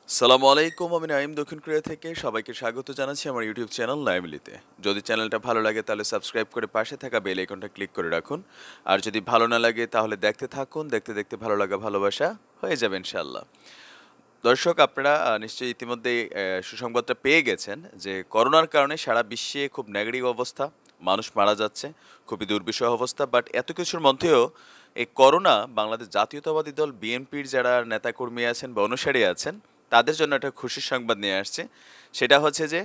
সালামু আলাইকুম, আমি নাইম দক্ষিণ কোরিয়া থেকে সবাইকে স্বাগত জানাচ্ছি আমার ইউটিউব চ্যানেল নাইমলিতে। যদি চ্যানেলটা ভালো লাগে তাহলে সাবস্ক্রাইব করে পাশে থাকা বেল আইকনটা ক্লিক করে রাখুন। আর যদি ভালো না লাগে তাহলে দেখতে থাকুন, দেখতে দেখতে ভালো লাগা ভালোবাসা হয়ে যাবে ইনশাল্লাহ। দর্শক, আপনারা নিশ্চয়ই ইতিমধ্যেই সুসংবাদটা পেয়ে গেছেন যে করোনার কারণে সারা বিশ্বে খুব নেগেটিভ অবস্থা, মানুষ মারা যাচ্ছে, খুবই দুর্বিষহ অবস্থা। বাট এত কিছুর মধ্যেও এই করোনা বাংলাদেশ জাতীয়তাবাদী দল বিএনপির যারা নেতাকর্মী আছেন বা অনুসারী আছেন তাদের জন্য একটা খুশির সংবাদ নিয়ে আসছে। সেটা হচ্ছে যে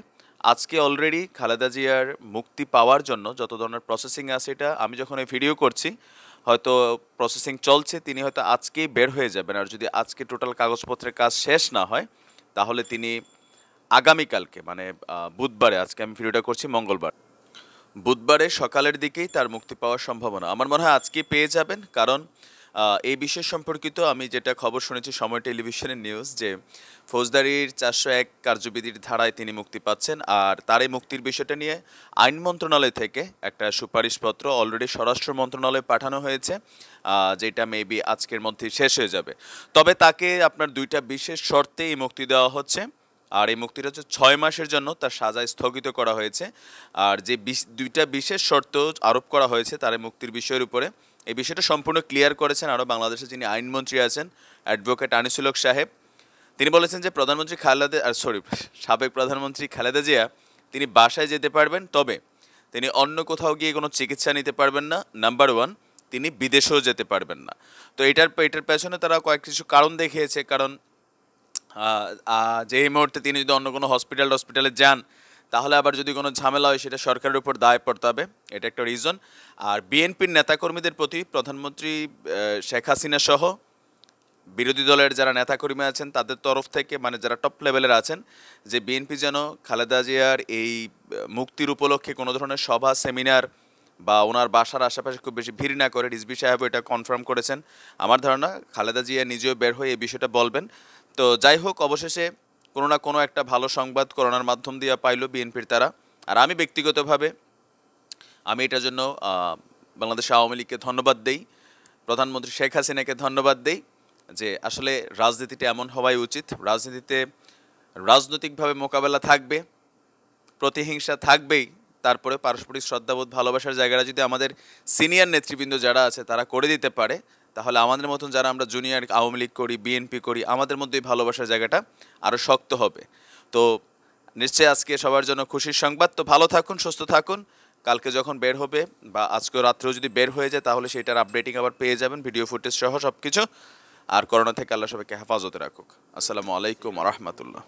আজকে অলরেডি খালেদা জিয়ার মুক্তি পাওয়ার জন্য যত ধরনের প্রসেসিং আছে, এটা আমি যখন এই ভিডিও করছি হয়তো প্রসেসিং চলছে, তিনি হয়তো আজকেই বের হয়ে যাবেন। আর যদি আজকে টোটাল কাগজপত্রের কাজ শেষ না হয় তাহলে তিনি আগামীকালকে মানে বুধবারে, আজকে আমি ভিডিওটা করছি মঙ্গলবার, বুধবারে সকালের দিকেই তার মুক্তি পাওয়ার সম্ভাবনা। আমার মনে হয় আজকে পেয়ে যাবেন, কারণ এই বিষয় সম্পর্কিত আমি যেটা খবর শুনেছি সময় টেলিভিশনের নিউজ, যে ফৌজদারির 401 কার্যবিধির ধারায় তিনি মুক্তি পাচ্ছেন। আর তার এই মুক্তির বিষয়টা নিয়ে আইন মন্ত্রণালয় থেকে একটা সুপারিশপত্র অলরেডি স্বরাষ্ট্র মন্ত্রণালয়ে পাঠানো হয়েছে, যেটা মেবি আজকের মধ্যে শেষ হয়ে যাবে। তবে তাকে আপনার দুইটা বিশেষ শর্তে এই মুক্তি দেওয়া হচ্ছে। আর এই মুক্তিটা হচ্ছে 6 মাসের জন্য তার সাজা স্থগিত করা হয়েছে। আর যে দুইটা বিশেষ শর্ত আরোপ করা হয়েছে তার এই মুক্তির বিষয়ের উপরে, এই বিষয়টা সম্পূর্ণ ক্লিয়ার করেছেন আরও বাংলাদেশে যিনি আইনমন্ত্রী আছেন, অ্যাডভোকেট আনিসুল হক সাহেব। তিনি বলেছেন যে সাবেক প্রধানমন্ত্রী খালেদা জিয়া তিনি বাসায় যেতে পারবেন, তবে তিনি অন্য কোথাও গিয়ে কোনো চিকিৎসা নিতে পারবেন না। নাম্বার ওয়ান, তিনি বিদেশেও যেতে পারবেন না। তো এটার পেছনে তারা কয়েক কিছু কারণ দেখিয়েছে। কারণ যে এই মুহূর্তে তিনি যদি অন্য কোনো হসপিটালে যান তাহলে আবার যদি কোনো ঝামেলা হয় সেটা সরকারের উপর দায় পড়তে হবে, এটা একটা রিজন। আর বিএনপির নেতাকর্মীদের প্রতি প্রধানমন্ত্রী শেখ হাসিনা সহ বিরোধী দলের যারা নেতাকর্মী আছেন তাদের তরফ থেকে, মানে যারা টপ লেভেলের আছেন, যে বিএনপি যেন খালেদা জিয়ার এই মুক্তির উপলক্ষে কোনো ধরনের সভা সেমিনার বা ওনার বাসার আশেপাশে খুব বেশি ভিড় না করে। রিজভী সাহেবও এটা কনফার্ম করেছেন। আমার ধারণা খালেদা জিয়া নিজেও বের হয়ে এই বিষয়টা বলবেন। তো যাই হোক, অবশেষে কোনো না কোনো একটা ভালো সংবাদ করোনার মাধ্যম দিয়ে পাইল বিএনপির তারা। আর আমি ব্যক্তিগতভাবে আমি এটার জন্য বাংলাদেশ আওয়ামী লীগকে ধন্যবাদ দেই, প্রধানমন্ত্রী শেখ হাসিনাকে ধন্যবাদ দেই, যে আসলে রাজনীতিটা এমন হওয়াই উচিত। রাজনীতিতে রাজনৈতিকভাবে মোকাবেলা থাকবে, প্রতিহিংসা থাকবেই, তারপরে পারস্পরিক শ্রদ্ধাবোধ ভালোবাসার জায়গাটা যদি আমাদের সিনিয়র নেতৃবৃন্দ যারা আছে তারা করে দিতে পারে, তাহলে আমাদের মতন যারা আমরা জুনিয়র আওয়ামী লীগ করি, বিএনপি করি, আমাদের মধ্যে এই ভালোবাসার জায়গাটা আরও শক্ত হবে। তো নিশ্চয়ই আজকে সবার জন্য খুশির সংবাদ। তো ভালো থাকুন, সুস্থ থাকুন। কালকে যখন বের হবে বা আজকে রাত্রেও যদি বের হয়ে যায় তাহলে সেটার আপডেটিং আবার পেয়ে যাবেন, ভিডিও ফুটেজ সহ সব কিছু। আর করোনা থেকে আল্লাহ সবাইকে হেফাজতে রাখুক। আসসালামু আলাইকুম রহমতুল্লাহ।